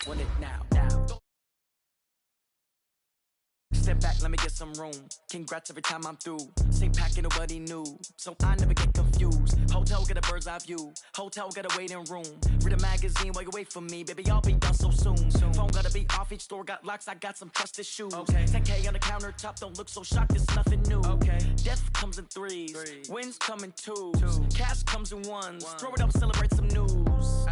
Want it now. Step back, let me get some room. Congrats every time I'm through. Same packing, nobody knew, so I never get confused. Hotel got a bird's eye view. Hotel got a waiting room. Read a magazine while you wait for me, baby. I'll be done so soon. Phone gotta be off. Each store got locks. I got some trusted shoes. 10K on the countertop. Don't look so shocked. It's nothing new. Death comes in threes. Wins come in twos. Cash comes in ones. Throw it up, celebrate some news.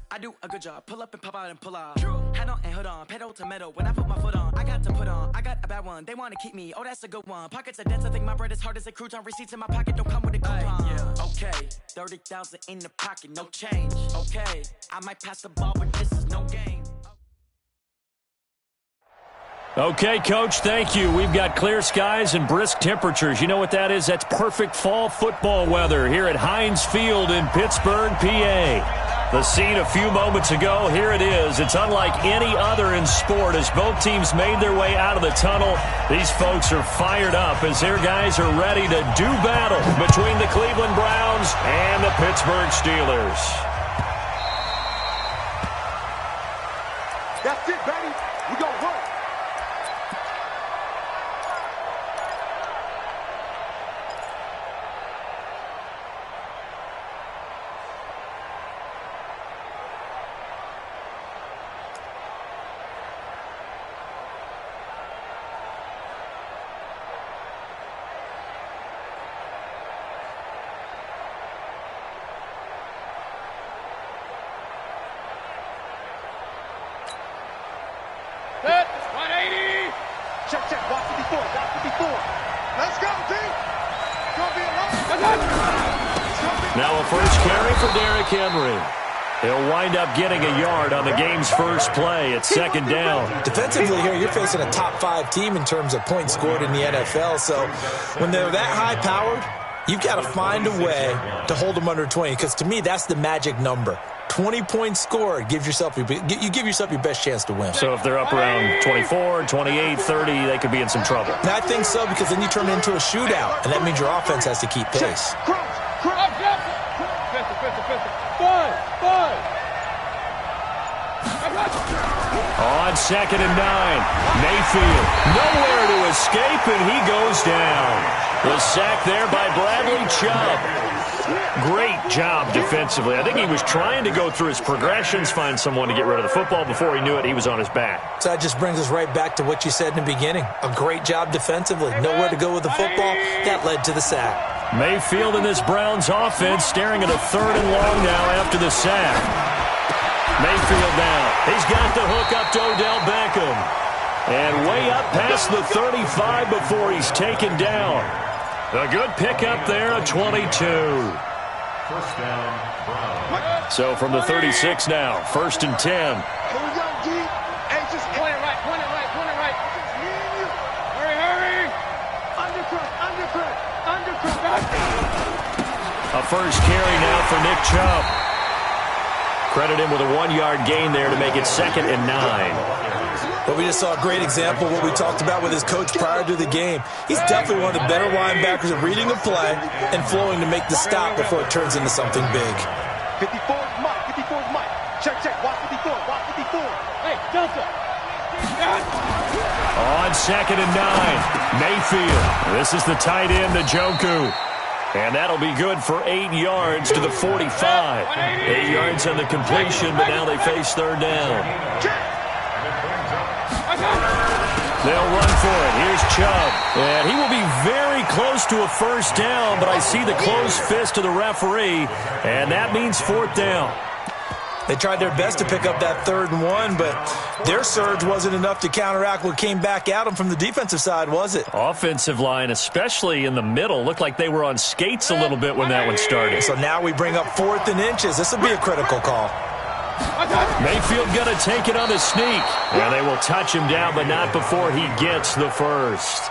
I do a good job. Pull up and pop out and pull out. Head on and hood on. Pedal to metal. When I put my foot on, I got to put on. I got a bad one. They want to keep me. Oh, that's a good one. Pockets are dense. I think my bread is hard as a crouton. Receipts in my pocket don't come with a coupon. Okay, 30,000 in the pocket, no change. Okay, I might pass the ball, but this is no game. Okay, Coach, thank you. We've got clear skies and brisk temperatures. You know what that is? That's perfect fall football weather here at Heinz Field in Pittsburgh, PA. The scene a few moments ago, here it is. It's unlike any other in sport as both teams made their way out of the tunnel. These folks are fired up as their guys are ready to do battle between the Cleveland Browns and the Pittsburgh Steelers. That's it, baby. We gonna work. Set, 180. Check, watch 54, watch 54. Let's go, D. Gonna be a lot. Now a first carry for Derrick Henry. He'll wind up getting a yard on the game's first play. It's second down. Defensively here, you're facing a top-5 team in terms of points scored in the NFL. So when they're that high-powered, you've got to find a way to hold them under 20. Because to me, that's the magic number. 20 points scored, you give yourself your best chance to win. So if they're up around 24, 28, 30, they could be in some trouble. And I think so, because then you turn it into a shootout, and that means your offense has to keep pace. On 2nd and 9, Mayfield nowhere to escape, and he goes down. The sack there by Bradley Chubb. Great job defensively. I think he was trying to go through his progressions, find someone to get rid of the football. Before he knew it, he was on his back. So that just brings us right back to what you said in the beginning. A great job defensively. Nowhere to go with the football. That led to the sack. Mayfield and this Browns offense staring at a 3rd and long now after the sack. Mayfield now. He's got the hook up to Odell Beckham. And way up past the 35 before he's taken down. A good pickup there, a 22. First down, Browns. So from the 36 now, 1st and 10. Here we go, D. Hey, just Point it right. Hurry. Undercut. A first carry now for Nick Chubb. Credit him with a 1-yard gain there to make it 2nd and 9. But we just saw a great example of what we talked about with his coach prior to the game. He's definitely one of the better linebackers at reading the play and flowing to make the stop before it turns into something big. 54's Mike. Check. Watch 54. Hey, Delta. On 2nd and 9, Mayfield. This is the tight end, Njoku. And that'll be good for 8 yards to the 45. 8 yards on the completion, but now they face 3rd down. They'll run for it. Here's Chubb. And he will be very close to a first down, but I see the closed fist of the referee, and that means 4th down. They tried their best to pick up that 3rd and 1, but their surge wasn't enough to counteract what came back at them from the defensive side, was it? Offensive line, especially in the middle, looked like they were on skates a little bit when that one started. So now we bring up 4th and inches. This will be a critical call. Mayfield going to take it on the sneak. And they will touch him down, but not before he gets the first.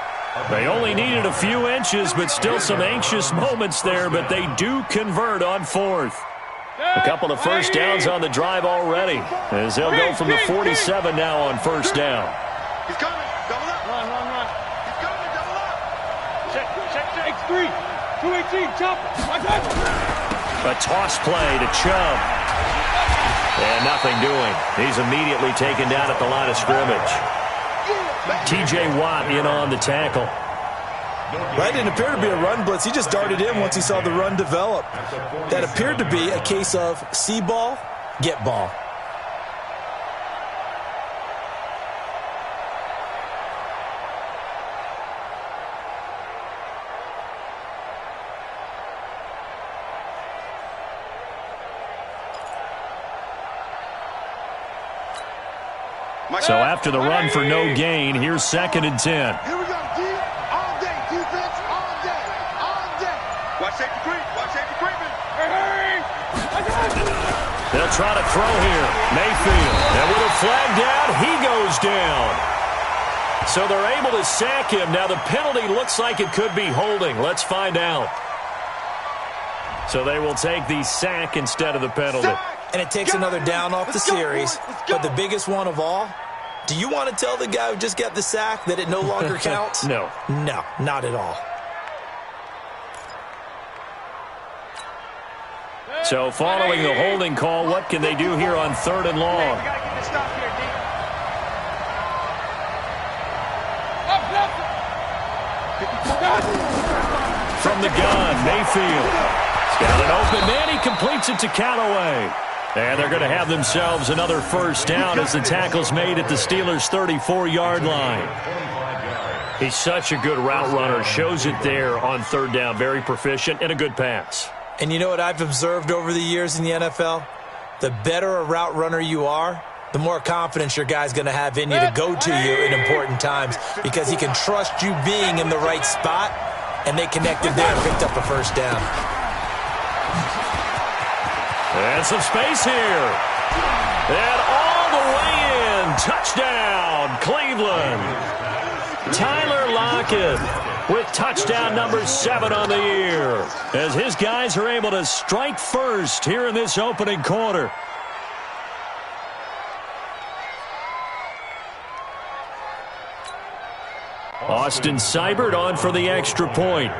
They only needed a few inches, but still some anxious moments there, but they do convert on 4th. A couple of first downs on the drive already, as they'll go from the 47 now on 1st down. He's coming. Double up. Run. He's coming. Double up. Check. X3. 218. Chopper. A toss play to Chubb. And nothing doing. He's immediately taken down at the line of scrimmage. T.J. Watt in on the tackle. That didn't appear to be a run blitz. He just darted in once he saw the run develop. That appeared to be a case of see ball, get ball. So after the run for no gain, here's 2nd and 10. Here we go, D. All day. Defense all day. All day. Watch safety creep. Watch safety creeping. Hey! They'll try to throw here. Mayfield. And with a flag down, he goes down. So they're able to sack him. Now the penalty looks like it could be holding. Let's find out. So they will take the sack instead of the penalty. And it takes another down off the series. But the biggest one of all, do you want to tell the guy who just got the sack that it no longer counts? No. No, not at all. So following the holding call, what can they do here on 3rd and long? From the gun, Mayfield. He's got an open man. He completes it to Callaway. And they're going to have themselves another first down as the tackle's made at the Steelers' 34-yard line. He's such a good route runner. Shows it there on 3rd down. Very proficient and a good pass. And you know what I've observed over the years in the NFL? The better a route runner you are, the more confidence your guy's going to have in you to go to you in important times because he can trust you being in the right spot, and they connected there and picked up a first down. And some space here. And all the way in. Touchdown, Cleveland. Tyler Lockett with touchdown number 7 on the year as his guys are able to strike first here in this opening quarter. Austin Seibert on for the extra point.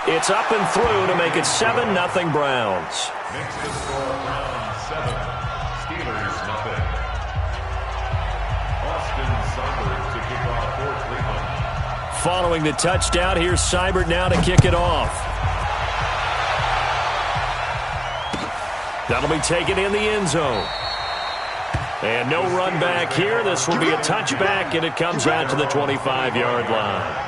It's up and through to make it 7-0 Browns. Next is for round 7. Steelers nothing. Austin Seibert to kick off for Cleveland. Following the touchdown, here's Seibert now to kick it off. That'll be taken in the end zone. And no run back here. This will be a touchback, and it comes out to the 25-yard line.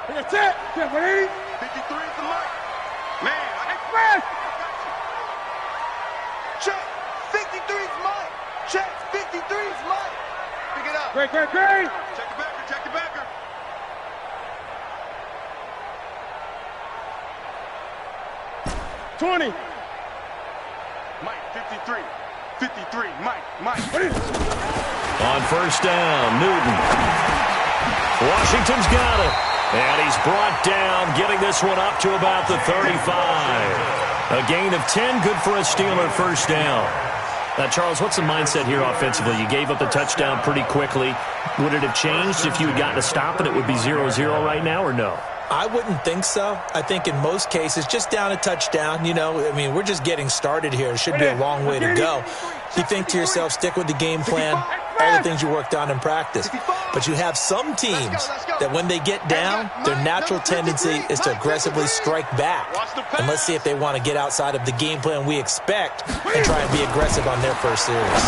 That's it. 53 is the mark. Man, express. Check. 53 is mine. Check. 53 is mine. Pick it up. Great. Check the backer. Check the backer. $20. Mike, 53. 53. Mike. On first down, Newton. Washington's got it. And he's brought down, getting this one up to about the 35. A gain of 10, good for a Steeler first down. Charles, what's the mindset here offensively? You gave up the touchdown pretty quickly. Would it have changed if you had gotten a stop and it would be 0-0 right now, or no? I wouldn't think so. I think in most cases, just down a touchdown, we're just getting started here. It should be a long way to go. You think to yourself, stick with the game plan, all the things you worked on in practice. But you have some teams that when they get down, their natural tendency is to aggressively strike back. And let's see if they want to get outside of the game plan we expect and try and be aggressive on their first series.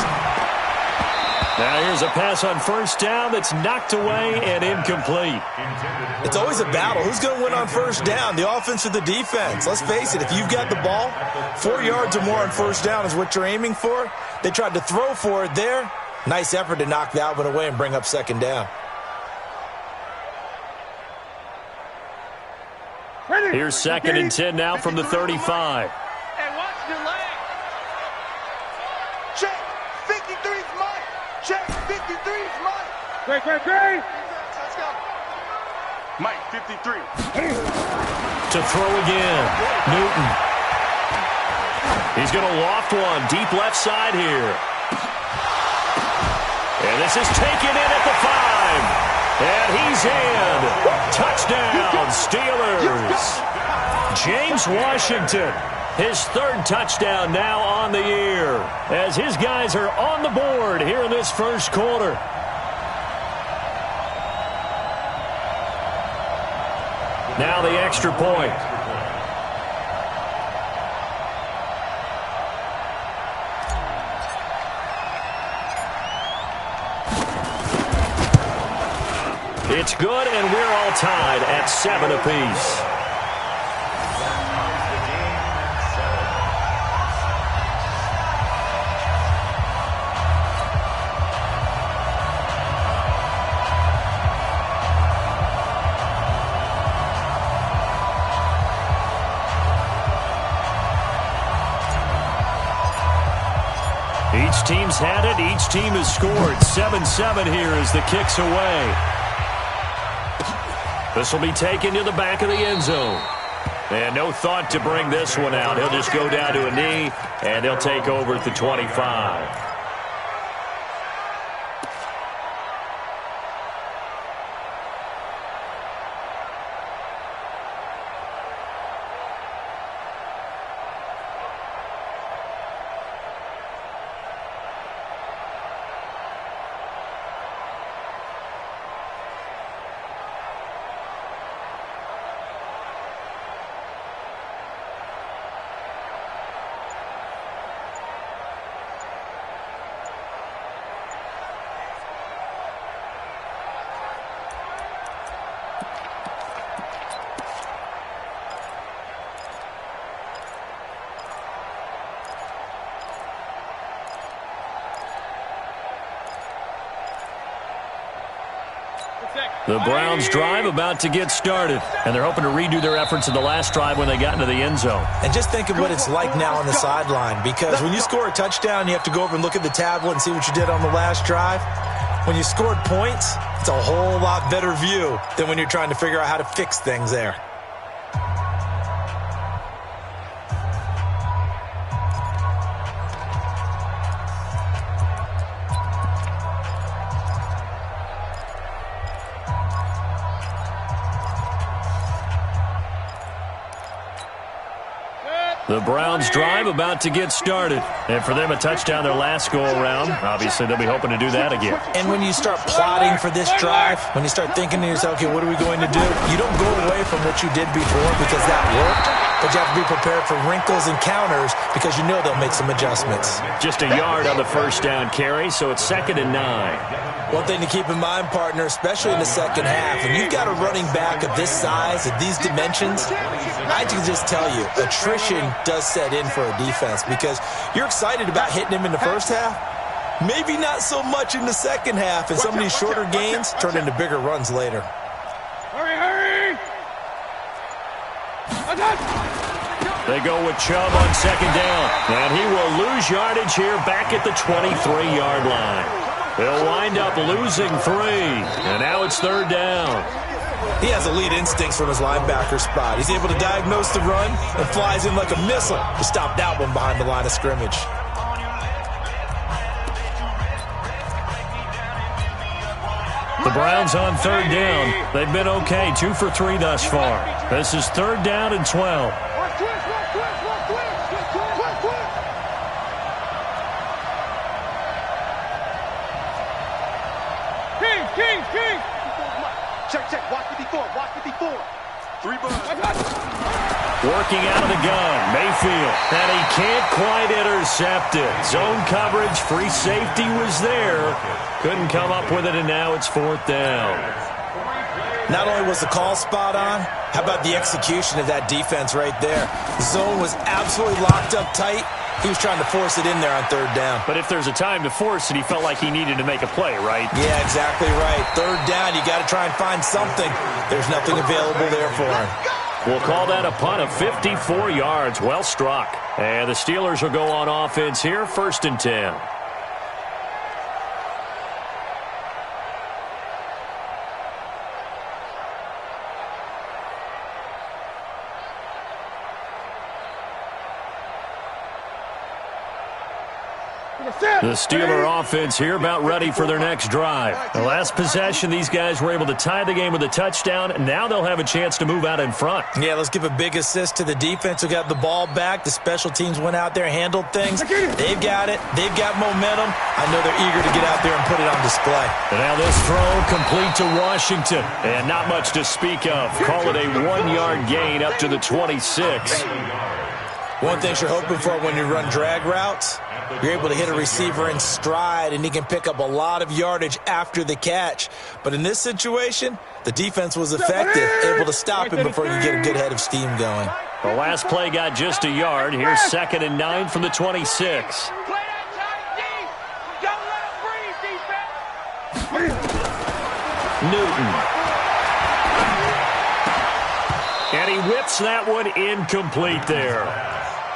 Now here's a pass on first down that's knocked away and incomplete. It's always a battle. Who's going to win on first down, the offense or the defense? Let's face it, if you've got the ball, 4 yards or more on first down is what you're aiming for. They tried to throw for it there. Nice effort to knock that one away and bring up second down. Here's 2nd and 10 now from the 35. And watch your leg. Check. 53 is mine. Check. 53 is mine. Great. Let's go. Mike, 53. To throw again. Newton. He's going to loft one. Deep left side here. And this is taken in at the 5. And he's in. Touchdown, Steelers. James Washington, his third touchdown now on the year, as his guys are on the board here in this first quarter. Now the extra point. It's good, and we're all tied at 7 apiece. Each team's had it. Each team has scored. 7-7 here as the kick's away. This will be taken to the back of the end zone. And no thought to bring this one out. He'll just go down to a knee, and they'll take over at the 25. The Browns drive about to get started, and they're hoping to redo their efforts in the last drive when they got into the end zone. And just think of what it's like now on the sideline, because when you score a touchdown, you have to go over and look at the tablet and see what you did on the last drive. When you scored points, it's a whole lot better view than when you're trying to figure out how to fix things there. The Browns drive about to get started. And for them, a touchdown their last go-around. Obviously, they'll be hoping to do that again. And when you start plotting for this drive, when you start thinking to yourself, okay, what are we going to do? You don't go away from what you did before because that worked. But you have to be prepared for wrinkles and counters because you know they'll make some adjustments. Just a yard on the first down carry, so it's 2nd and 9. One thing to keep in mind, partner, especially in the second half, when you've got a running back of this size, of these dimensions, I can just tell you, attrition does set in for a defense because you're excited about hitting him in the first half, maybe not so much in the second half, and some of these shorter gains turn into bigger runs later. Hurry, hurry! They go with Chubb on 2nd down, and he will lose yardage here back at the 23-yard line. They'll wind up losing 3, and now it's 3rd down. He has elite instincts from his linebacker spot. He's able to diagnose the run and flies in like a missile to stop that one behind the line of scrimmage. The Browns on 3rd down. They've been okay, 2 for 3 thus far. This is 3rd down and 12. King! Check, watch 54, watch 54. 3 bucks. Working out of the gun, Mayfield, and he can't quite intercept it. Zone coverage, free safety was there. Couldn't come up with it, and now it's 4th down. Not only was the call spot on, how about the execution of that defense right there? The zone was absolutely locked up tight. He was trying to force it in there on 3rd down. But if there's a time to force it, he felt like he needed to make a play, right? Yeah, exactly right. 3rd down, you got to try and find something. There's nothing available there for him. We'll call that a punt of 54 yards. Well struck. And the Steelers will go on offense here, 1st and 10. The Steeler offense here about ready for their next drive. The last possession, these guys were able to tie the game with a touchdown, and now they'll have a chance to move out in front. Yeah, let's give a big assist to the defense who got the ball back. The special teams went out there, handled things. They've got it. They've got momentum. I know they're eager to get out there and put it on display. And now this throw complete to Washington, and not much to speak of. Call it a 1-yard gain up to the 26. One thing you're hoping for when you run drag routes, you're able to hit a receiver in stride, and he can pick up a lot of yardage after the catch. But in this situation, the defense was effective, able to stop him before you get a good head of steam going. The last play got just a yard. Here's 2nd and 9 from the 26. Newton. And he whips that one incomplete there.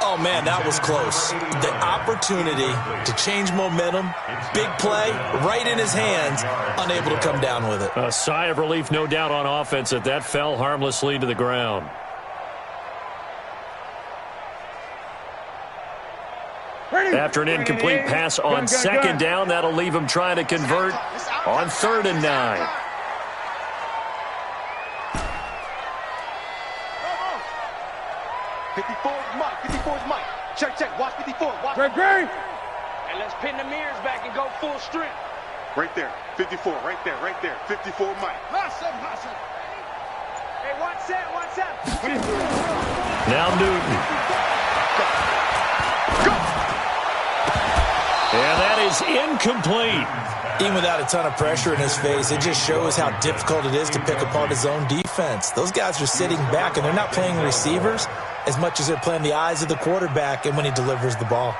Oh, man, that was close. The opportunity to change momentum, big play, right in his hands, unable to come down with it. A sigh of relief, no doubt, on offense that fell harmlessly to the ground. After an incomplete pass on 2nd down, that'll leave him trying to convert on 3rd and 9. Check. Watch 54. Watch. Great. And let's pin the mirrors back and go full strength. Right there. 54. Right there. 54, Mike. Hustle. Hey, watch that. Now Newton. Go. And that is incomplete. Even without a ton of pressure in his face, it just shows how difficult it is to pick apart his own defense. Those guys are sitting back, and they're not playing receivers as much as they're playing the eyes of the quarterback and when he delivers the ball.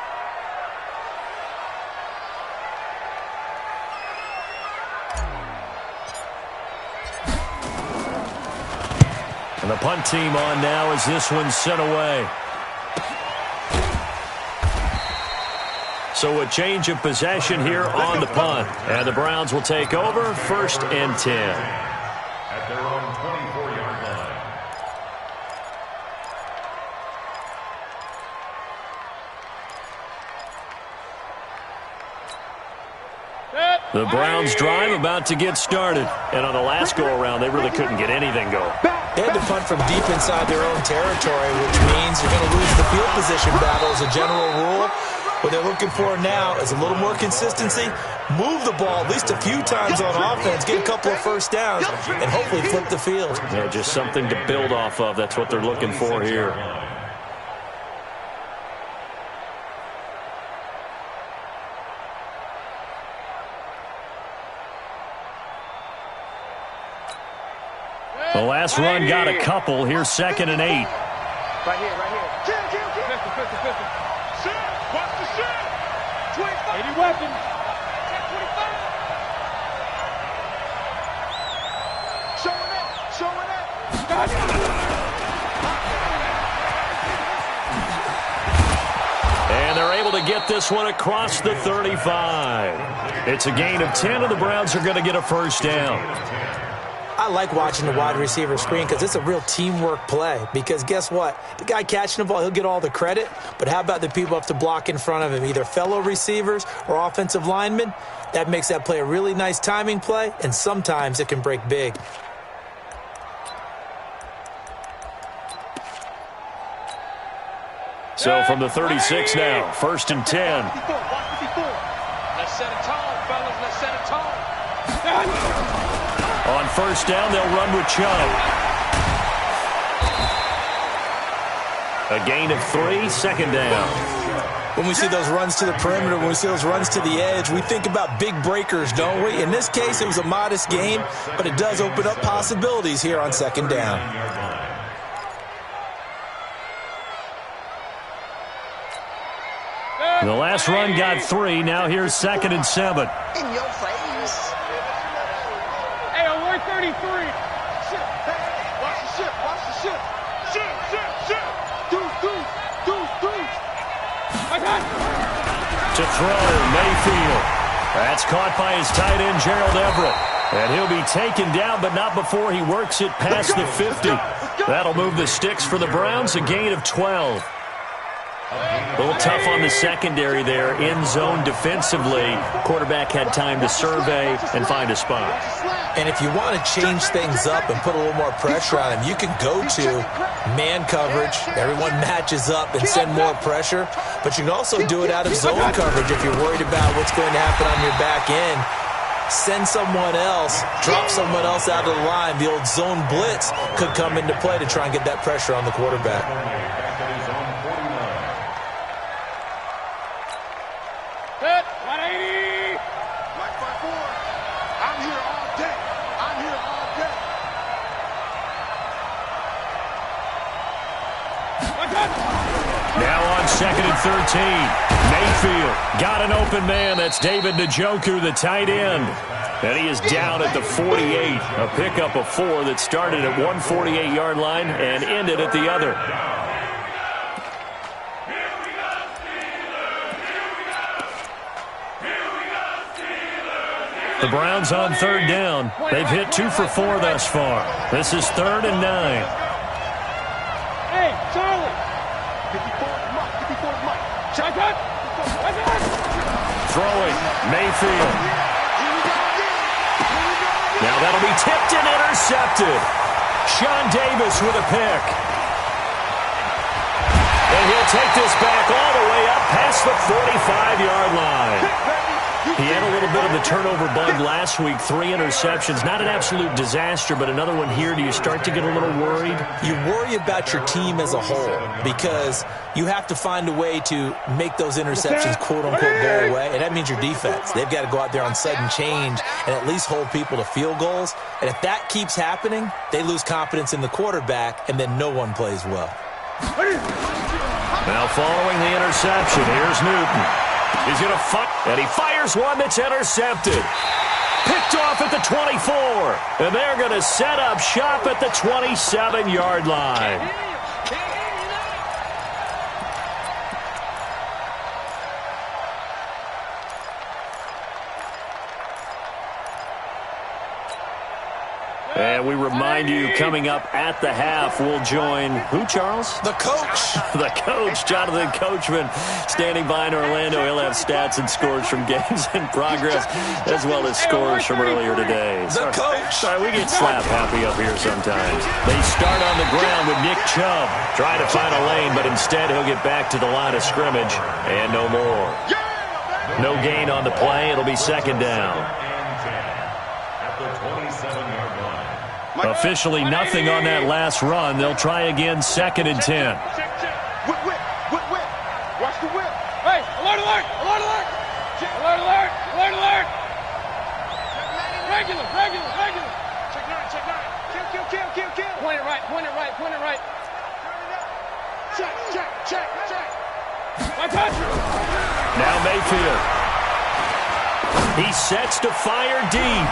And the punt team on now as this one's sent away. So a change of possession here on the punt. And the Browns will take over 1st and 10. At their own 24-yard line. The Browns drive about to get started. And on the last go-around, they really couldn't get anything going. They had to punt from deep inside their own territory, which means you're going to lose the field position battle as a general rule. What they're looking for now is a little more consistency, move the ball at least a few times on offense, get a couple of first downs, and hopefully flip the field. Yeah, just something to build off of. That's what they're looking for here. The last run got a couple. Here's 2nd and 8. Right here. Pistol. Shit. Watch the shit. 25. 80 weapons. 25. Showing it. And they're able to get this one across the 35. It's a gain of 10, and the Browns are going to get a first down. I like watching the wide receiver screen because it's a real teamwork play. Because guess what? The guy catching the ball, he'll get all the credit. But how about the people up to block in front of him, either fellow receivers or offensive linemen? That makes that play a really nice timing play, and sometimes it can break big. So from the 36 now, 1st and 10. Let's set a tone, fellas. Let's set a tone. On 1st down, they'll run with Chubb. A gain of 3, 2nd down. When we see those runs to the perimeter, when we see those runs to the edge, we think about big breakers, don't we? In this case, it was a modest gain, but it does open up possibilities here on 2nd down. The last run got 3. Now here's 2nd and 7. In your face. Hey, on 133. Shit. Hey, watch the shit. Shit. Deuce. I got To throw, Mayfield. That's caught by his tight end, Gerald Everett. And he'll be taken down, but not before he works it past the 50. That'll move the sticks for the Browns, a gain of 12. A little tough on the secondary there. In zone defensively. Quarterback had time to survey and find a spot. And if you want to change things up and put a little more pressure on him, you can go to man coverage. Everyone matches up and send more pressure. But you can also do it out of zone coverage if you're worried about what's going to happen on your back end. Send someone else, drop someone else out of the line. The old zone blitz could come into play to try and get that pressure on the quarterback. Good. 180. Mike 5-4. I'm here all day. I'm here all day. Now on 2nd and 13. Mayfield got an open man. That's David Njoku, the tight end. And he is down at the 48. A pickup of 4 that started at 148-yard line and ended at the other. The Browns on 3rd down. They've hit 2 for 4 thus far. This is 3rd and 9. Hey, Charlie. 54 Mike. Shotgun. Throwing, Mayfield. Now that'll be tipped and intercepted. Sean Davis with a pick. And he'll take this back all the way up past the 45-yard line. He had a little bit of the turnover bug last week, 3 interceptions. Not an absolute disaster, but another one here. Do you start to get a little worried? You worry about your team as a whole because you have to find a way to make those interceptions, quote-unquote, go away, and that means your defense. They've got to go out there on sudden change and at least hold people to field goals. And if that keeps happening, they lose confidence in the quarterback, and then no one plays well. Now following the interception, here's Newton. He's going to fight, and he fires one that's intercepted. Picked off at the 24, and they're going to set up shop at the 27-yard line. And we remind you, coming up at the half, we'll join who, Charles? The coach. The coach, Jonathan Coachman, standing by in Orlando. He'll have stats and scores from games in progress, as well as scores from earlier today. The coach. Sorry, we get slap happy up here sometimes. They start on the ground with Nick Chubb. Trying to find a lane, but instead he'll get back to the line of scrimmage, and no more. No gain on the play. It'll be 2nd down. Officially nothing on that last run. They'll try again, 2nd and 10. Whip. Watch the whip. Hey, alert, alert, alert, alert. Alert, alert, alert, alert. Regular. Check 9. Kill. Point it right. Check. My touch. Now Mayfield. He sets to fire deep.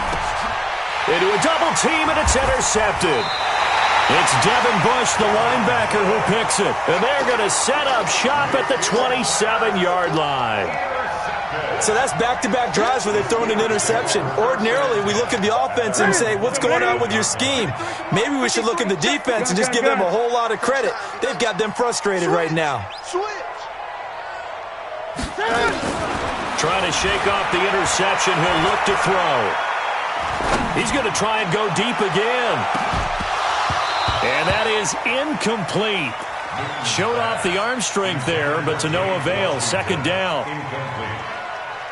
Into a double team, and it's intercepted. It's Devin Bush, the linebacker, who picks it. And they're going to set up shop at the 27-yard line. So that's back-to-back drives where they've thrown an interception. Ordinarily, we look at the offense and say, what's going on with your scheme? Maybe we should look at the defense and just give them a whole lot of credit. They've got them frustrated right now. Trying to shake off the interception. He'll look to throw. He's going to try and go deep again. And that is incomplete. Showed off the arm strength there, but to no avail. 2nd down.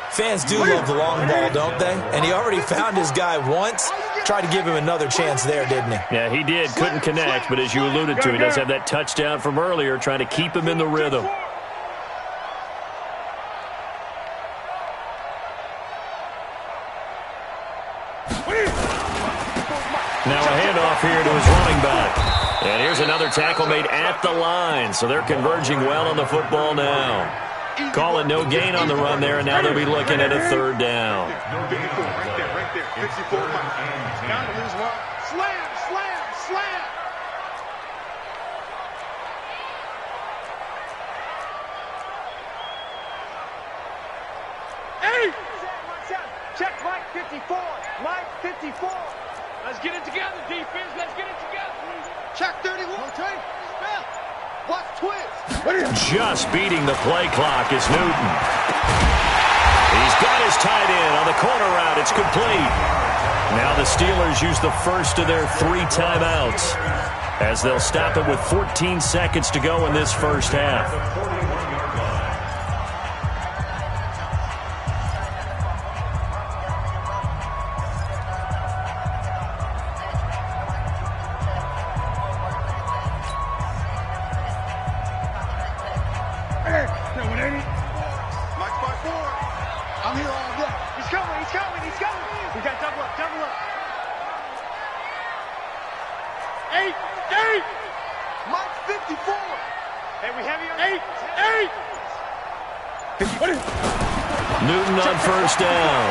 Fans do love the long ball, don't they? And he already found his guy once. Tried to give him another chance there, didn't he? Yeah, he did. Couldn't connect, but as you alluded to, he does have that touchdown from earlier, trying to keep him in the rhythm. Now a handoff here to his running back. And here's another tackle made at the line. So they're converging well on the football now. Calling no gain on the run there, and now they'll be looking at a 3rd down. Right there. 54 Mike. Down to lose one. Slam. Hey! Check Mike 54. Mike 54. Let's get it together, defense. Let's get it together. Check 31. Just beating the play clock is Newton. He's got his tight end on the corner route. It's complete. Now the Steelers use the first of their 3 timeouts as they'll stop it with 14 seconds to go in this first half. Newton on first down.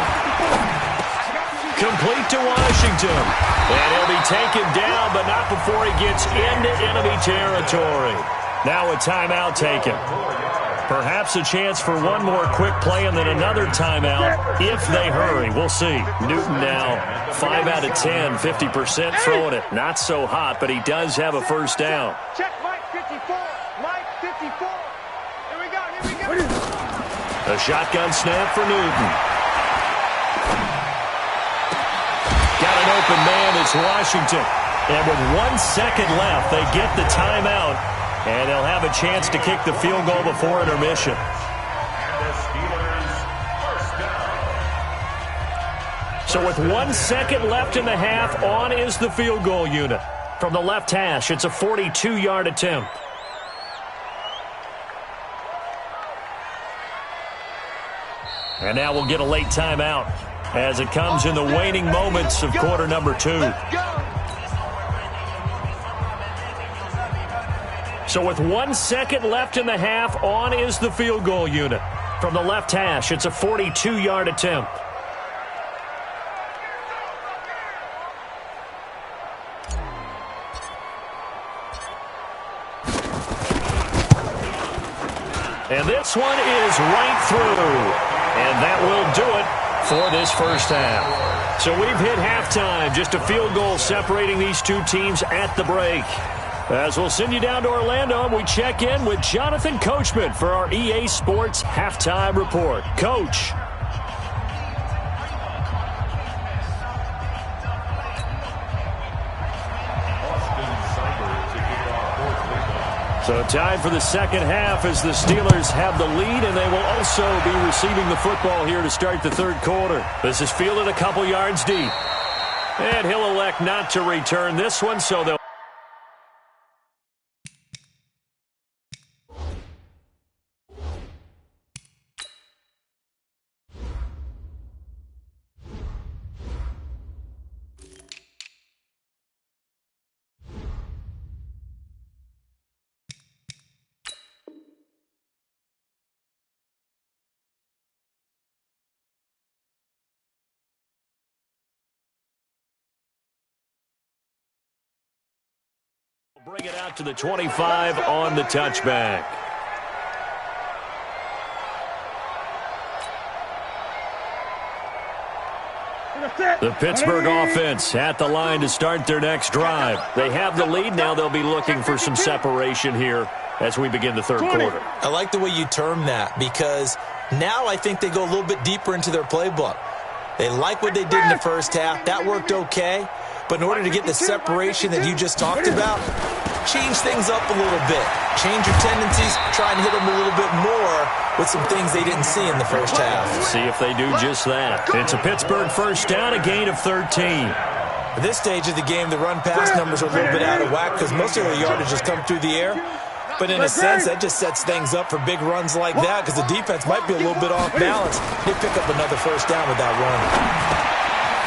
Complete to Washington. And he'll be taken down, but not before he gets into enemy territory. Now a timeout taken. Perhaps a chance for one more quick play and then another timeout if they hurry. We'll see. Newton now 5 out of 10, 50% throwing it. Not so hot, but he does have a first down. Check Mike 54. Mike 54. Here we go. Here we go. A shotgun snap for Newton. Got an open man. It's Washington. And with 1 second left, they get the timeout. And they'll have a chance to kick the field goal before intermission. So with 1 second left in the half, on is the field goal unit. From the left hash, it's a 42-yard attempt. And now we'll get a late timeout as it comes in the waning moments of quarter number 2. So with 1 second left in the half, on is the field goal unit. From the left hash, it's a 42-yard attempt. And this one is right through. And that will do it for this first half. So we've hit halftime. Just a field goal separating these two teams at the break. As we'll send you down to Orlando, and we check in with Jonathan Coachman for our EA Sports Halftime Report. Coach. So time for the second half as the Steelers have the lead, and they will also be receiving the football here to start the third quarter. This is fielded a couple yards deep. And he'll elect not to return this one, so they'll bring it out to the 25 on the touchback. The Pittsburgh offense at the line to start their next drive. They have the lead. Now they'll be looking for some separation here as we begin the third quarter. I like the way you term that because now I think they go a little bit deeper into their playbook. They like what they did in the first half. That worked okay. But in order to get the separation that you just talked about, change things up a little bit. Change your tendencies, try and hit them a little bit more with some things they didn't see in the first half. See if they do just that. It's a Pittsburgh first down, a gain of 13. At this stage of the game, the run-pass numbers are a little bit out of whack because most of their yardage has come through the air. But in a sense, that just sets things up for big runs like that because the defense might be a little bit off balance. They pick up another first down with that run.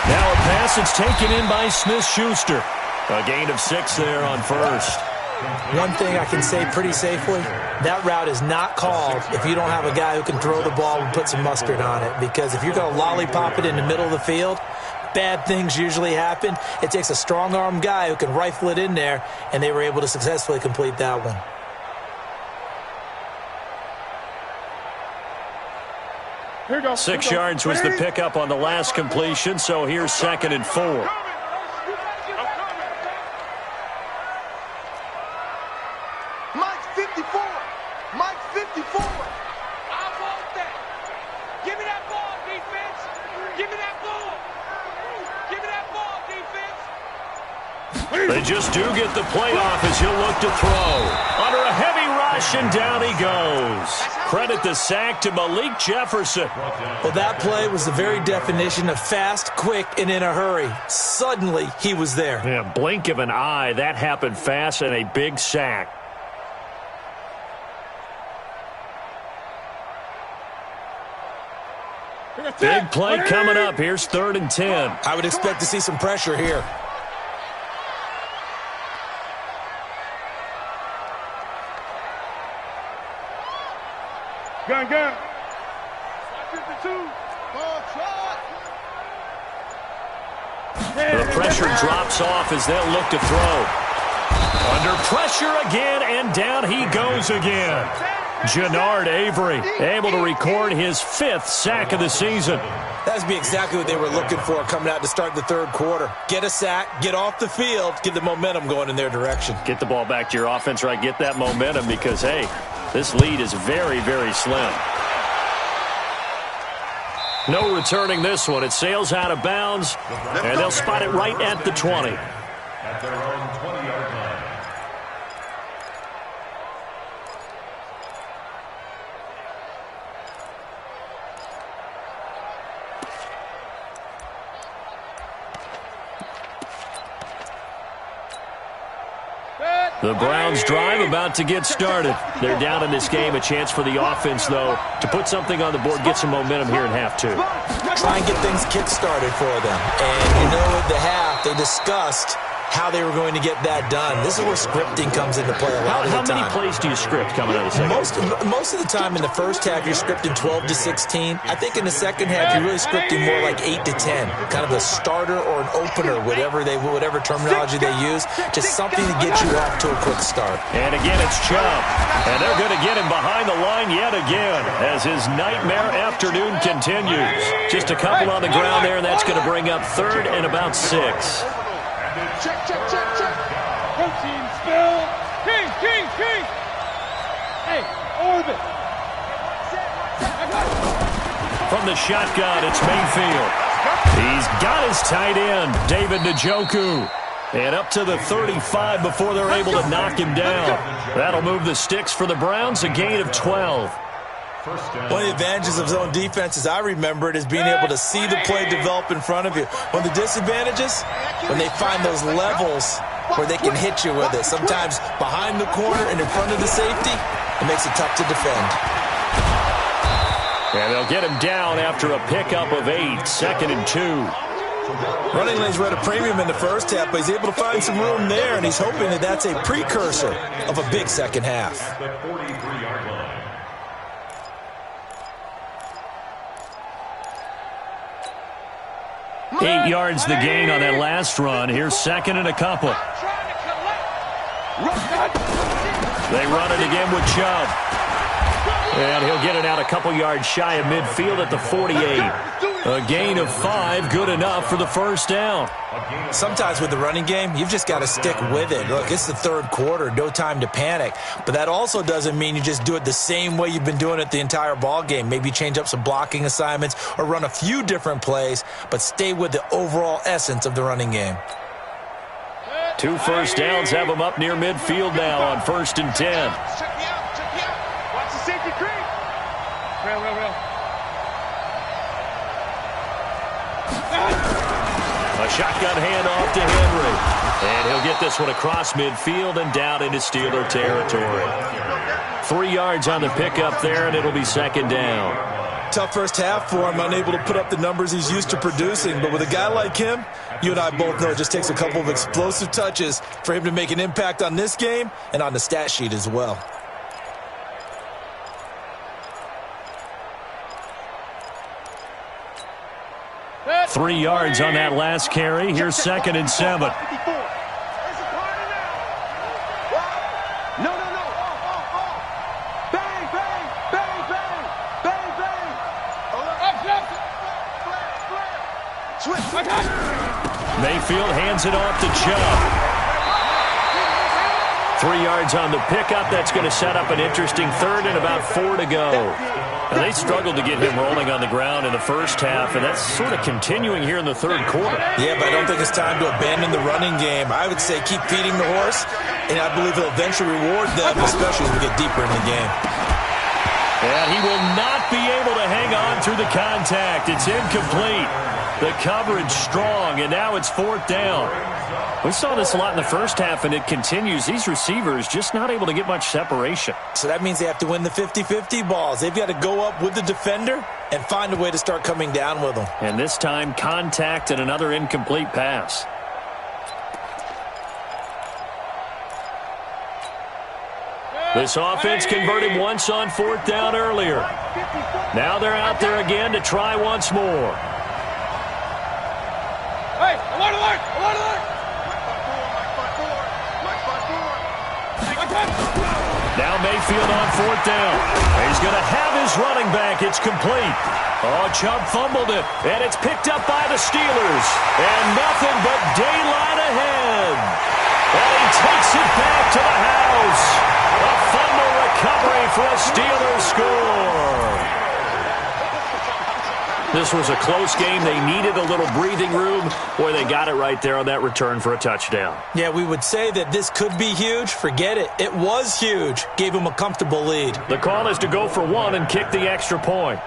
Now a pass that's taken in by Smith-Schuster. A gain of 6 there on first. One thing I can say pretty safely, that route is not called if you don't have a guy who can throw the ball and put some mustard on it. Because if you're going to lollipop it in the middle of the field, bad things usually happen. It takes a strong-arm guy who can rifle it in there, and they were able to successfully complete that one. Here we go. 6 yards was the pickup on the last completion, so here's 2nd and 4. Mike 54. They just do get the play off as he'll look to throw. Under a heavy rush, and down he goes. Credit the sack to Malik Jefferson. Well, that play was the very definition of fast, quick, and in a hurry. Suddenly, he was there. Yeah, blink of an eye. That happened fast, and a big sack. Big play coming up. Here's 3rd and 10. I would expect to see some pressure here. Gun. The pressure drops off as they'll look to throw. Under pressure again, and down he goes again. Jannard Avery able to record his 5th sack of the season. That'd be exactly what they were looking for coming out to start the 3rd quarter. Get a sack, get off the field, get the momentum going in their direction. Get the ball back to your offense, right? Get that momentum because, hey, this lead is very, very slim. No returning this one. It sails out of bounds, and they'll spot it right at the 20. At their own 20-yard line. The Browns drive about to get started. They're down in this game. A chance for the offense, though, to put something on the board, get some momentum here in half 2. Try and get things kick-started for them. And, at the half, they discussed how they were going to get that done. This is where scripting comes into play a lot of the time. How many plays do you script coming out of the second? Most of the time in the first half, you're scripting 12 to 16. I think in the second half, you're really scripting more like 8 to 10. Kind of a starter or an opener, whatever terminology they use. Just something to get you off to a quick start. And again, it's Chubb. And they're going to get him behind the line yet again as his nightmare afternoon continues. Just a couple on the ground there, and that's going to bring up 3rd and about 6. Check. Protein spill. King. Hey, orbit. From the shotgun, it's Mayfield. He's got his tight end, David Njoku. And up to the 35 before they're able to knock him down. That'll move the sticks for the Browns, a gain of 12. One of the advantages of zone defense, as I remember it, is being able to see the play develop in front of you. One of the disadvantages, when they find those levels where they can hit you with it. Sometimes behind the corner and in front of the safety, it makes it tough to defend. And they'll get him down after a pickup of 8, 2nd and 2. Running lanes were at a premium in the first half, but he's able to find some room there, and he's hoping that that's a precursor of a big second half. 43-yard line. 8 yards the gain on that last run. Here's 2nd and a couple. They run it again with Chubb. And he'll get it out a couple yards shy of midfield at the 48. A gain of 5, good enough for the first down. Sometimes with the running game, you've just got to stick with it. Look, it's the 3rd quarter, no time to panic. But that also doesn't mean you just do it the same way you've been doing it the entire ball game. Maybe change up some blocking assignments or run a few different plays, but stay with the overall essence of the running game. 2 first downs have them up near midfield now on 1st and 10. Check me out. Watch the safety creep. Real. A shotgun handoff to Henry. And he'll get this one across midfield and down into Steeler territory. 3 yards on the pickup there, and it'll be 2nd down. Tough first half for him, unable to put up the numbers he's used to producing. But with a guy like him, you and I both know it just takes a couple of explosive touches for him to make an impact on this game and on the stat sheet as well. Three yards on that last carry. Here's 2nd and 7. No. Bang. Mayfield hands it off to Chubb. 3 yards on the pickup. That's going to set up an interesting 3rd and about 4 to go. Now, they struggled to get him rolling on the ground in the first half, and that's sort of continuing here in the third quarter. Yeah, but I don't think it's time to abandon the running game. I would say keep feeding the horse, and I believe he'll eventually reward them, especially as we get deeper in the game. And he will not be able to hang on through the contact. It's incomplete. The coverage strong, and now it's fourth down. We saw this a lot in the first half, and it continues. These receivers just not able to get much separation. So that means they have to win the 50-50 balls. They've got to go up with the defender and find a way to start coming down with them. And this time, contact and another incomplete pass. This offense converted once on fourth down earlier. Now they're out there again to try once more. Hey, alert, alert, alert, alert! Now Mayfield on fourth down. He's going to have his running back. It's complete. Oh, Chubb fumbled it, and it's picked up by the Steelers. And nothing but daylight ahead. And he takes it back to the house. A fumble recovery for a Steelers score. This was a close game. They needed a little breathing room. Boy, they got it right there on that return for a touchdown. Yeah, we would say that this could be huge. Forget it. It was huge. Gave him a comfortable lead. The call is to go for one and kick the extra point.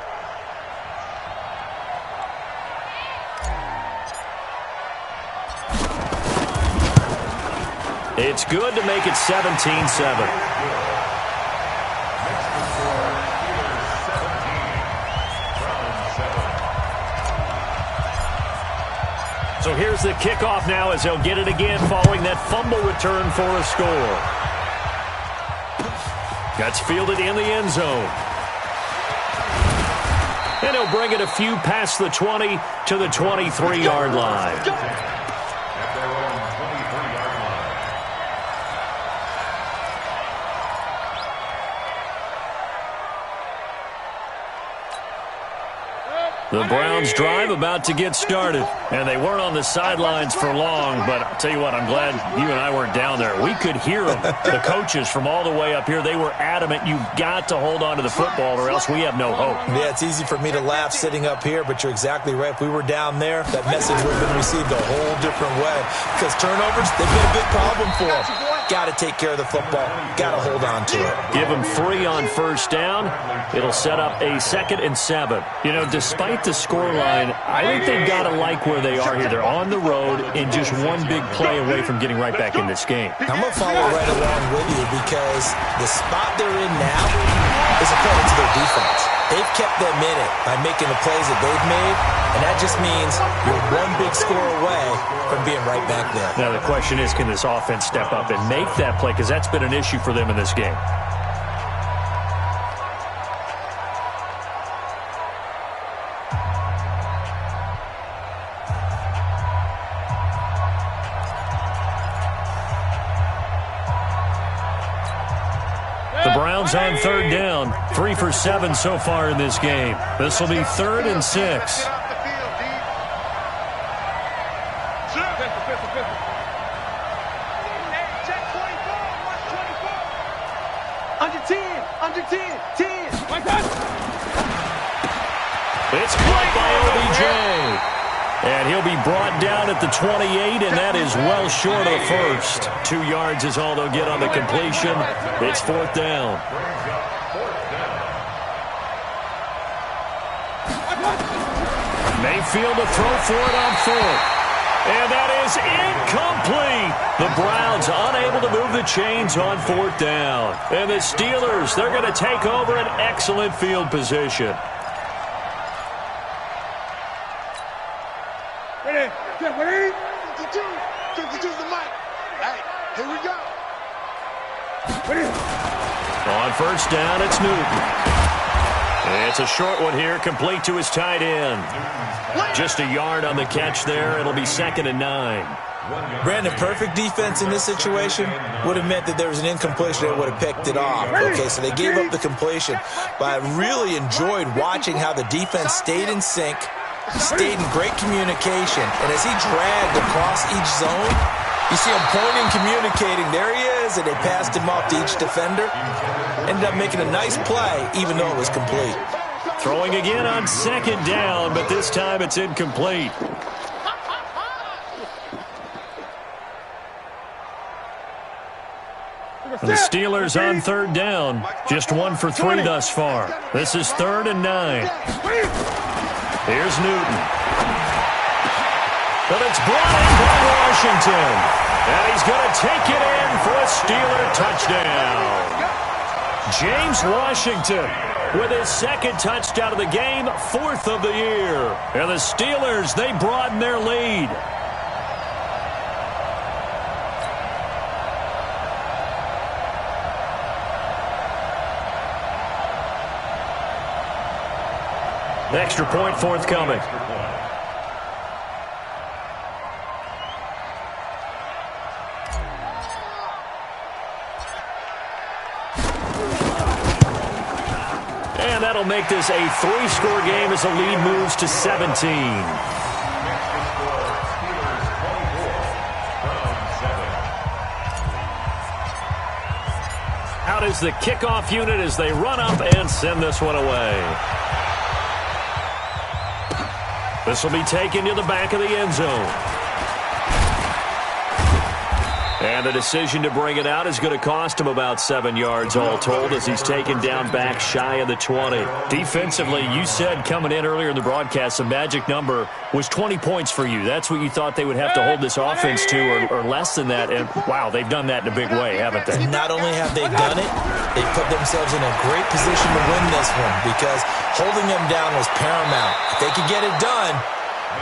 It's good to make it 17-7. So here's the kickoff now as they'll get it again following that fumble return for a score. That's fielded in the end zone. And he'll bring it a few past the 20 to the 23-yard line. The Browns drive about to get started. And they weren't on the sidelines for long, but I'll tell you what, I'm glad you and I weren't down there. We could hear them, the coaches from all the way up here. They were adamant, you've got to hold on to the football or else we have no hope. Yeah, it's easy for me to laugh sitting up here, but you're exactly right. If we were down there, that message would have been received a whole different way. Because turnovers, they've been a big problem for them. Got to take care of the football. Got to hold on to it. Give them 3 on first down. It'll set up a 2nd and 7. You know, despite the scoreline, I think they've got to like where they are here. They're on the road and just one big play away from getting right back in this game. I'm going to follow right along with you because the spot they're in now is a credit to their defense. They've kept them in it by making the plays that they've made, and that just means you're one big score away from being right back there. Now the question is, can this offense step up and make that play? Because that's been an issue for them in this game. The Browns on third down, 3 for 7 so far in this game. This will be 3rd and 6. Under 10, under 10, 10. Like that. It's caught by OBJ. And he'll be brought down at the 28, and that is well short of the first. 2 yards is all they'll get on the completion. It's 4th down. Mayfield to throw for it on 4th. And that is incomplete. The Browns unable to move the chains on 4th down. And the Steelers, they're going to take over an excellent field position. Ready? Get ready? 52. 52's the mic. Hey, here we go. Ready? On first down, it's Newton. It's a short one here, complete to his tight end. Just a yard on the catch there. It'll be 2nd and 9. Brandon, perfect defense in this situation would have meant that there was an incompletion that would have picked it off. Okay, so they gave up the completion. But I really enjoyed watching how the defense stayed in sync, stayed in great communication. And as he dragged across each zone, you see him pointing, communicating. There he is, and they passed him off to each defender. Ended up making a nice play, even though it was complete. Throwing again on second down, but this time it's incomplete. The Steelers on third down. Just 1 for 3 thus far. This is 3rd and 9. Here's Newton. But it's brought in by Washington. And he's going to take it in for a Steeler touchdown. James Washington with his 2nd touchdown of the game, 4th of the year. And the Steelers, they broaden their lead. Extra point forthcoming. And that'll make this a 3-score game as the lead moves to 17. Out is the kickoff unit as they run up and send this one away. This will be taken to the back of the end zone. And the decision to bring it out is going to cost him about 7 yards all told as he's taken down back shy of the 20. Defensively, you said coming in earlier in the broadcast, the magic number was 20 points for you. That's what you thought they would have to hold this offense to or less than that. And, wow, they've done that in a big way, haven't they? Not only have they done it, they've put themselves in a great position to win this one because holding them down was paramount. If they could get it done,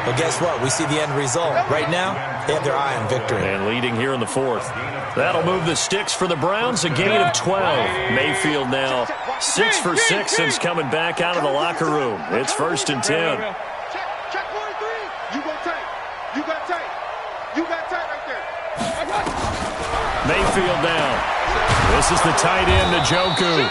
well, guess what? We see the end result. Right now, they have their eye on victory. And leading here in the 4th. That'll move the sticks for the Browns, a gain of 12. Mayfield now 6 for 6 since coming back out of the locker room. It's 1st and 10. Check 1, 3. You go tight. You got tight. You got tight right there. Mayfield down. This is the tight end, Njoku.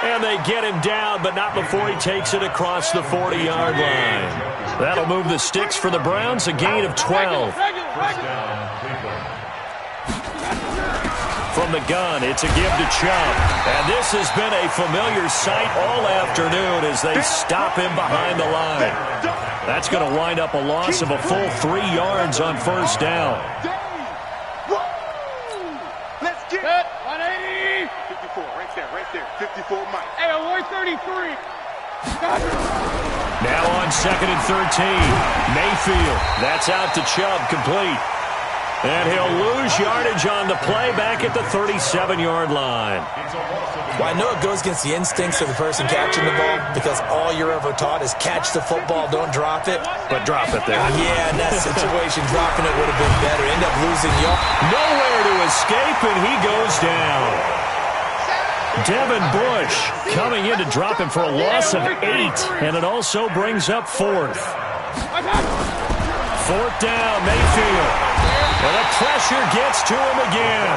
And they get him down, but not before he takes it across the 40-yard line. That'll move the sticks for the Browns, a gain of 12. From the gun, it's a give to Chubb. And this has been a familiar sight all afternoon as they stop him behind the line. That's going to wind up a loss of a full 3 yards on 1st down. Let's get it. 180. 54, right there. 54, Mike. Hey, 133. Now on 2nd and 13. Mayfield. That's out to Chubb, complete. And he'll lose yardage on the play back at the 37-yard line. Well, I know it goes against the instincts of the person catching the ball because all you're ever taught is catch the football, don't drop it. But drop it there. Yeah, in that situation, dropping it would have been better. End up losing yards. Nowhere to escape, and he goes down. Devin Bush coming in to drop him for a loss of 8, and it also brings up 4th. 4th down, Mayfield. And the pressure gets to him again.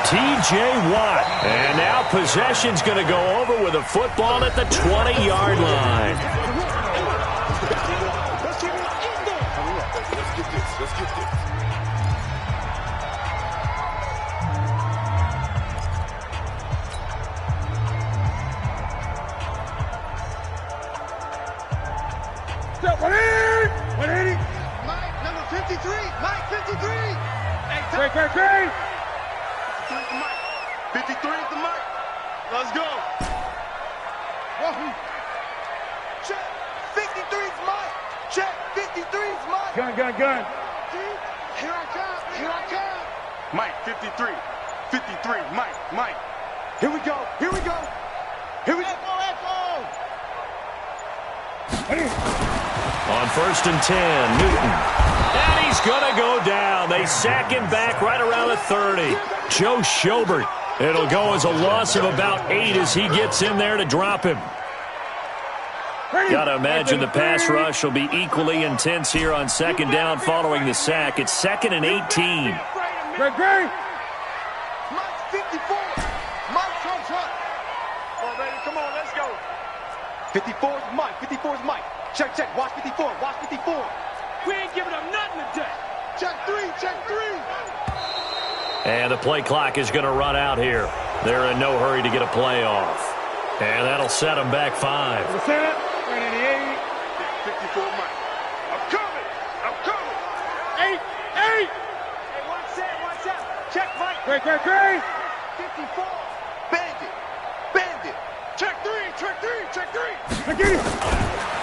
T.J. Watt. And now possession's going to go over with a football at the 20-yard line. Let's get this. Step 180. Mike, number 53. Mike, 53. Hey, great. 53 is the mic. Let's go. Check. 53 is Mike. Check. 53 is Mike. Gun. Here I come. Mike, 53. 53. Mike. Here we go. Echo. On 1st and 10, Newton. And he's going to go down. They sack him back right around the 30. Joe Schobert. It'll go as a loss of about 8 as he gets in there to drop him. Got to imagine the pass rush will be equally intense here on 2nd down following the sack. It's 2nd and 18. Great. Mike, 54. Mike comes up. Come on, baby. Come on, let's go. 54 is Mike. 54 is Mike. Check. Watch 54. We ain't giving up nothing today. Check 3. And the play clock is going to run out here. They're in no hurry to get a play off. And that'll set them back 5. 54 Mike. I'm coming. I'm coming. 8. Hey, one set. Check Mike. Great. 54. Bandit. Check three.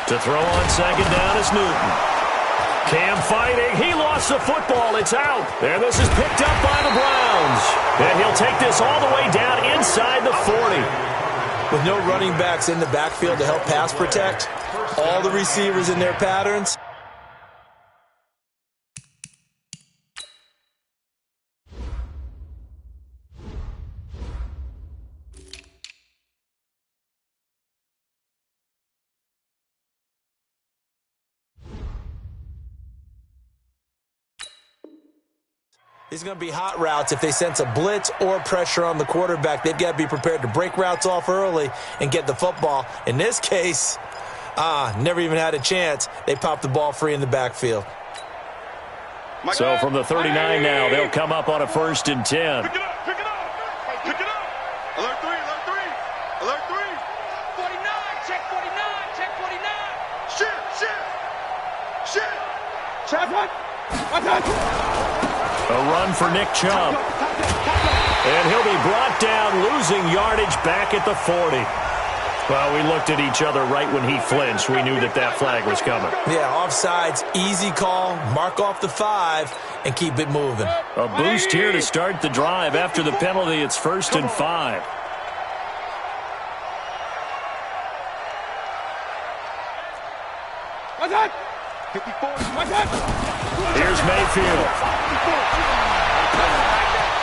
To throw on second down is Newton. Cam fighting. He lost the football. It's out. And this is picked up by the Browns. And he'll take this all the way down inside the 40. With no running backs in the backfield to help pass protect, all the receivers in their patterns. These are going to be hot routes if they sense a blitz or pressure on the quarterback. They've got to be prepared to break routes off early and get the football. In this case, never even had a chance. They popped the ball free in the backfield. So from the 39 now, they'll come up on a 1st and 10. Pick it up. Alert 3. 49. Check 49. Shit. Check what? A run for Nick Chubb. And he'll be brought down, losing yardage back at the 40. Well, we looked at each other right when he flinched. We knew that flag was coming. Yeah, offsides, easy call, mark off the 5, and keep it moving. A boost here to start the drive. After the penalty, it's 1st and 5. What's that? 54. What's that? Here's Mayfield.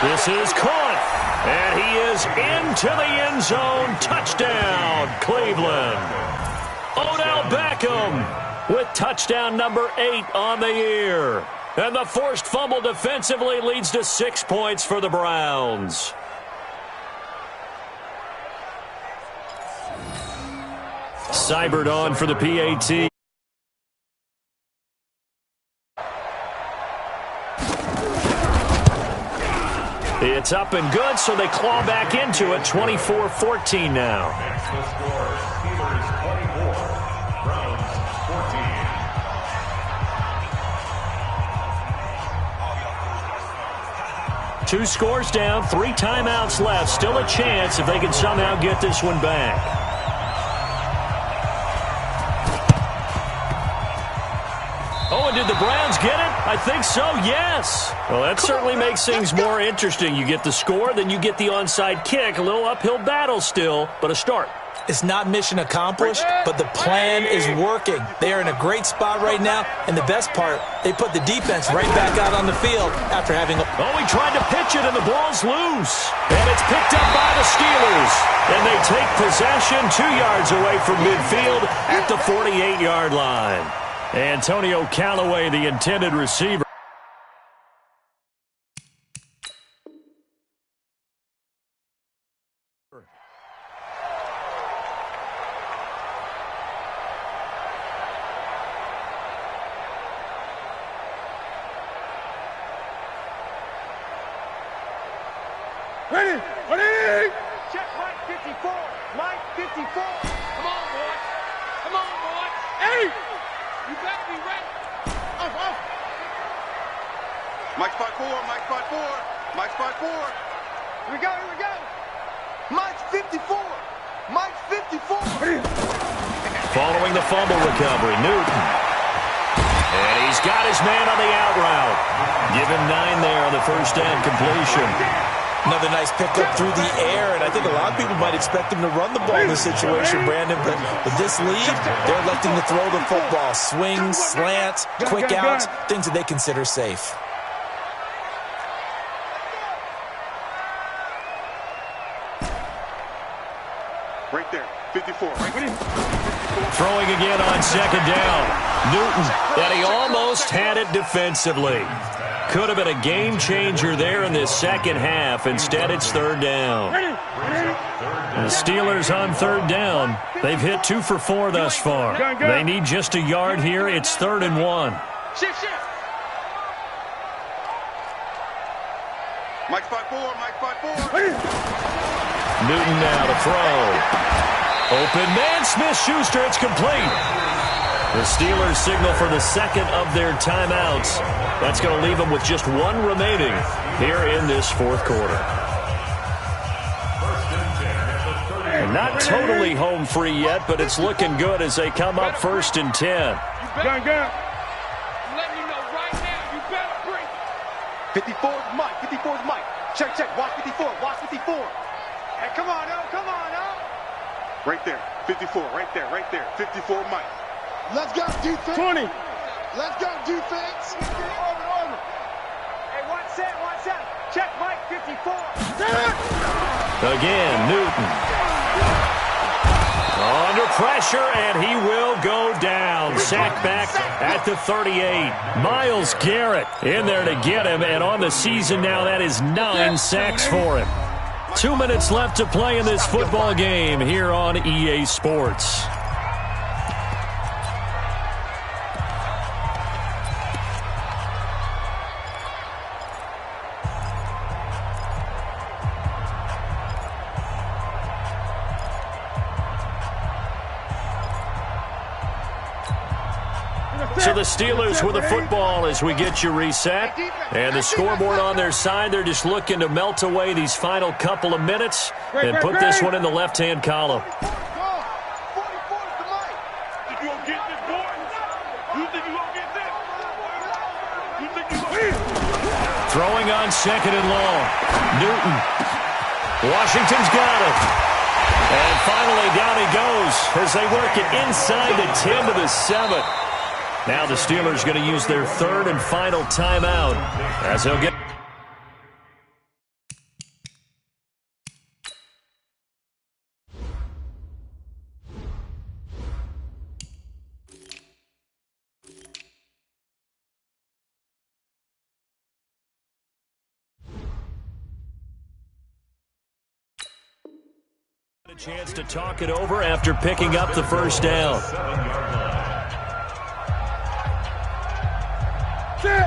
This is caught. And he is into the end zone. Touchdown, Cleveland. Odell Beckham with touchdown number 8 on the year. And the forced fumble defensively leads to 6 points for the Browns. Seibert on for the PAT. It's up and good, so they claw back into it. 24-14 now. National score, Steelers 24, Browns 14. 2 scores down, 3 timeouts left. Still a chance if they can somehow get this one back. Oh, and did the Browns get it? I think so, yes. Well, that certainly makes things more interesting. You get the score, then you get the onside kick. A little uphill battle still, but a start. It's not mission accomplished, but the plan is working. They are in a great spot right now, and the best part, they put the defense right back out on the field after having a... Oh, he tried to pitch it, and the ball's loose. And it's picked up by the Steelers. And they take possession 2 yards away from midfield at the 48-yard line. Antonio Callaway, the intended receiver. Ready. Check Mike 54. Mike 54. Come on, boy. 8. You better be ready. Off. Mike spot 4. Here we go. Mike 54. Following the fumble recovery, Newton. And he's got his man on the out route. Give him 9 there on the first down completion. Another nice pickup through the air, and I think a lot of people might expect him to run the ball in this situation, Brandon, but with this lead, they're electing to throw the football. Swings, slants, quick outs, things that they consider safe. Right there, 54. Throwing again on second down. Newton, and he almost had it defensively. Could have been a game changer there in this second half. Instead, it's third down. The Steelers on third down. They've hit 2 for 4 thus far. They need just a yard here. It's 3rd and 1. Shift. Mike spot 4. Newton now to throw. Open man, Smith-Schuster, it's complete. The Steelers signal for the second of their timeouts. That's going to leave them with just one remaining here in this fourth quarter. And not totally home free yet, but it's looking good as they come up 1st and 10. Gun. Let me know right now. You better bring 54 is Mike. 54 is Mike. Check. Watch 54. Watch 54. Hey, come on, now. Right there. 54. Right there. 54 Mike. Let's go, defense. 20. Let's go, defense. Over. Hey, one set. Check, Mike. 54. Again, Newton. Under pressure, and he will go down. Sack back at the 38. Myles Garrett in there to get him, and on the season now, that is 9 sacks for him. 2 minutes left to play in this football game here on EA Sports. So the Steelers with the football as we get you reset. And the scoreboard on their side, they're just looking to melt away these final couple of minutes and put this one in the left-hand column. Throwing on 2nd and long. Newton. Washington's got it. And finally down he goes as they work it inside the 10 to the 7. Now the Steelers going to use their 3rd and final timeout as they'll get... a chance to talk it over after picking up the first down.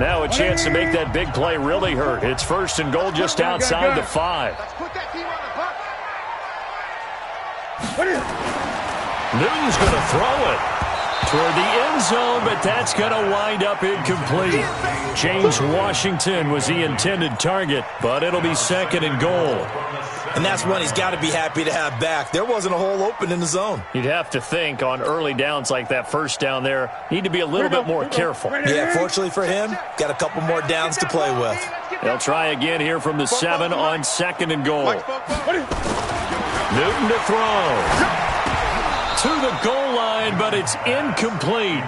Now a chance to make that big play really hurt. It's 1st and goal just outside the 5. Newton's going to throw it toward the end zone, but that's going to wind up incomplete. James Washington was the intended target, but it'll be 2nd and goal. And that's one he's got to be happy to have back. There wasn't a hole open in the zone. You'd have to think on early downs like that first down there, need to be a little bit more careful. Yeah, fortunately for him, got a couple more downs to play with. They'll try again here from the 7 on 2nd and goal. Newton to throw. To the goal line, but it's incomplete.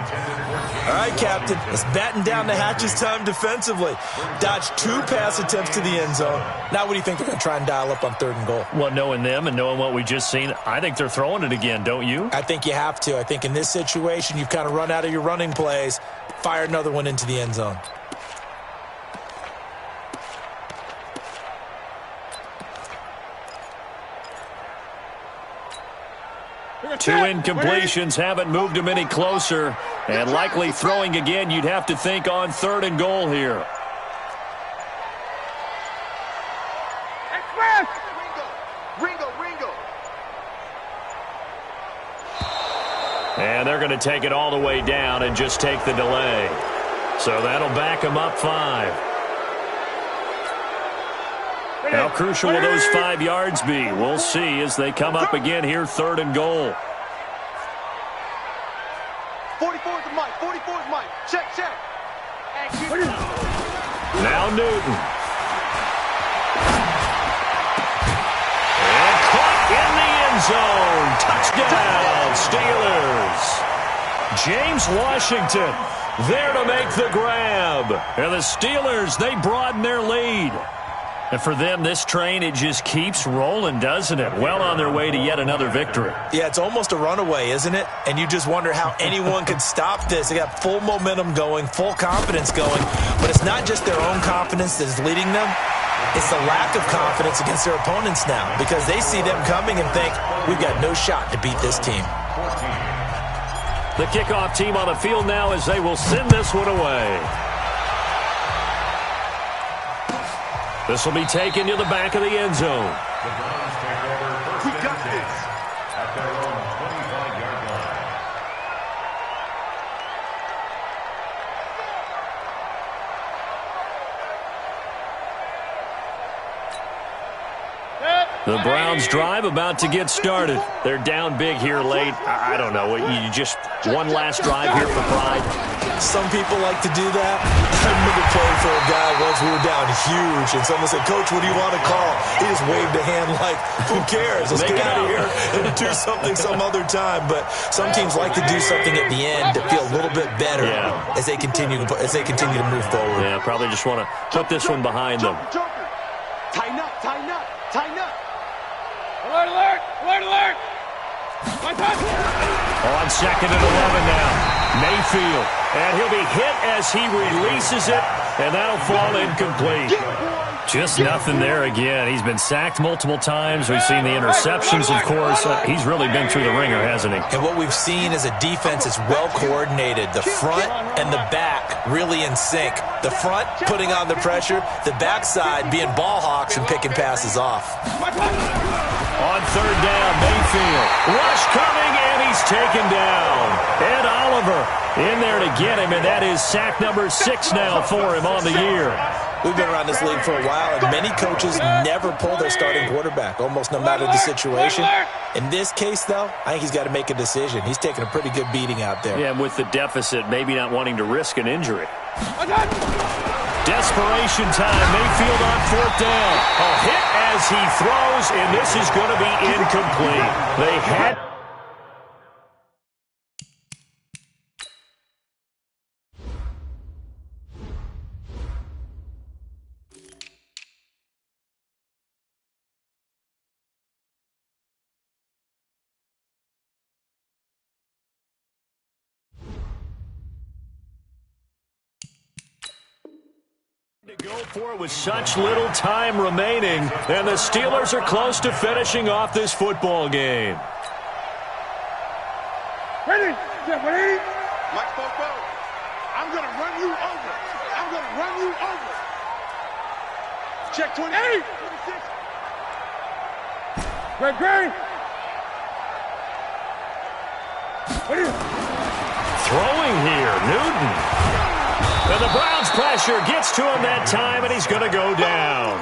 All right, Captain, let's batten down the hatches time defensively. Dodged 2 pass attempts to the end zone. Now what do you think they're going to try and dial up on 3rd and goal? Well, knowing them and knowing what we just seen, I think they're throwing it again, don't you? I think you have to. I think in this situation, you've kind of run out of your running plays. Fire another one into the end zone. 2 incompletions haven't moved him any closer. And likely throwing again, you'd have to think on 3rd and goal here. Ringo. And they're going to take it all the way down and just take the delay. So that'll back them up 5. How crucial will those 5 yards be? We'll see as they come up again here, 3rd and goal. 44 is Mike. 44 is Mike. Check. Now Newton. And caught in the end zone. Touchdown, Steelers. James Washington there to make the grab. And the Steelers, they broaden their lead. And for them, this train, it just keeps rolling, doesn't it? Well on their way to yet another victory. Yeah, it's almost a runaway, isn't it? And you just wonder how anyone could stop this. They got full momentum going, full confidence going. But it's not just their own confidence that is leading them. It's the lack of confidence against their opponents now because they see them coming and think, we've got no shot to beat this team. The kickoff team on the field now as they will send this one away. This will be taken to the back of the end zone. We got this. The Browns drive about to get started. They're down big here late. I don't know. You just one last drive here for pride. Some people like to do that. I remember playing for a guy once. We were down huge, and someone said, "Coach, what do you want to call?" He just waved a hand like, "Who cares? Let's get out of here and do something some other time." But some teams like to do something at the end to feel a little bit better as they continue to move forward. Yeah, probably just want to put this one behind them. Tighten up, tighten up, tighten up. Alert, alert, alert, alert. On 2nd and 11 now. Mayfield. And he'll be hit as he releases it, and that'll fall incomplete. Just nothing there again. He's been sacked multiple times. We've seen the interceptions, of course. He's really been through the ringer, hasn't he? And what we've seen is a defense is well coordinated. The front and the back really in sync. The front putting on the pressure, the backside being ball hawks and picking passes off. On 3rd down, Mayfield. Rush coming, and he's taken down. Ed Oliver in there to get him, and that is sack number 6 now for him on the year. We've been around this league for a while, and many coaches never pull their starting quarterback, almost no matter the situation. In this case, though, I think he's got to make a decision. He's taking a pretty good beating out there. Yeah, with the deficit, maybe not wanting to risk an injury. Desperation time. Mayfield on 4th down. A hit as he throws, and this is going to be incomplete. They had... to go for it with such little time remaining, and the Steelers are close to finishing off this football game. Ready? Get ready. Mike Bobo, I'm going to run you over. I'm going to run you over. Check 28. 26. Great, great. Ready? Throwing here, Newton. And the Browns pressure gets to him that time, and he's going to go down.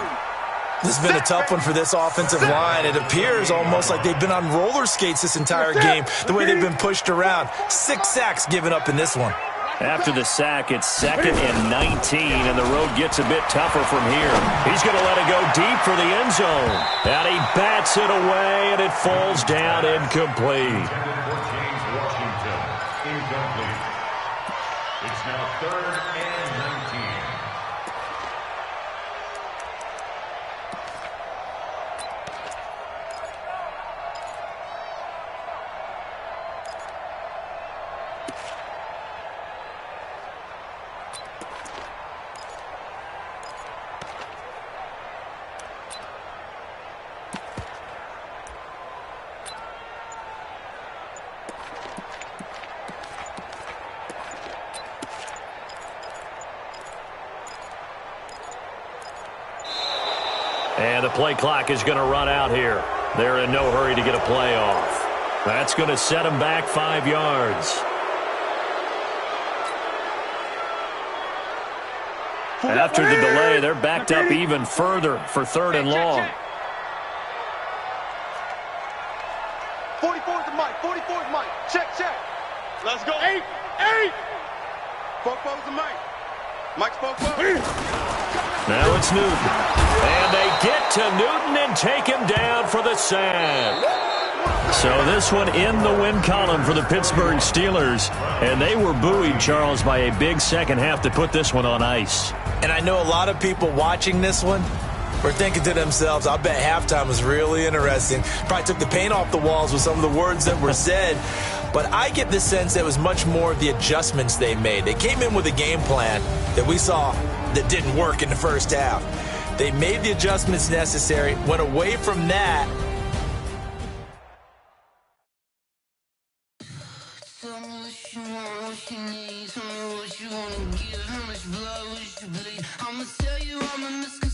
This has been a tough one for this offensive line. It appears almost like they've been on roller skates this entire game, the way they've been pushed around. 6 sacks given up in this one. After the sack, it's 2nd and 19, and the road gets a bit tougher from here. He's going to let it go deep for the end zone. And he bats it away, and it falls down incomplete. James Washington, incomplete. It's now 3rd and 19. And the play clock is going to run out here. They're in no hurry to get a play off. That's going to set them back 5 yards. After the delay, they're backed up even further for 3rd and long. 44's the mic. 44's the mic. Check, check. Let's go. 8. Bobo's the mic. Mike's Bobo. Now it's Newton. And they get to Newton and take him down for the sack. So this one in the win column for the Pittsburgh Steelers. And they were buoyed, Charles, by a big second half to put this one on ice. And I know a lot of people watching this one were thinking to themselves, I bet halftime was really interesting. Probably took the paint off the walls with some of the words that were said. But I get the sense that it was much more of the adjustments they made. They came in with a game plan that we saw that didn't work in the first half. They made the adjustments necessary, went away from that. Tell me what you want, what you need. Tell me what you want to give. How much blood would you bleed? I'ma tell you I'm a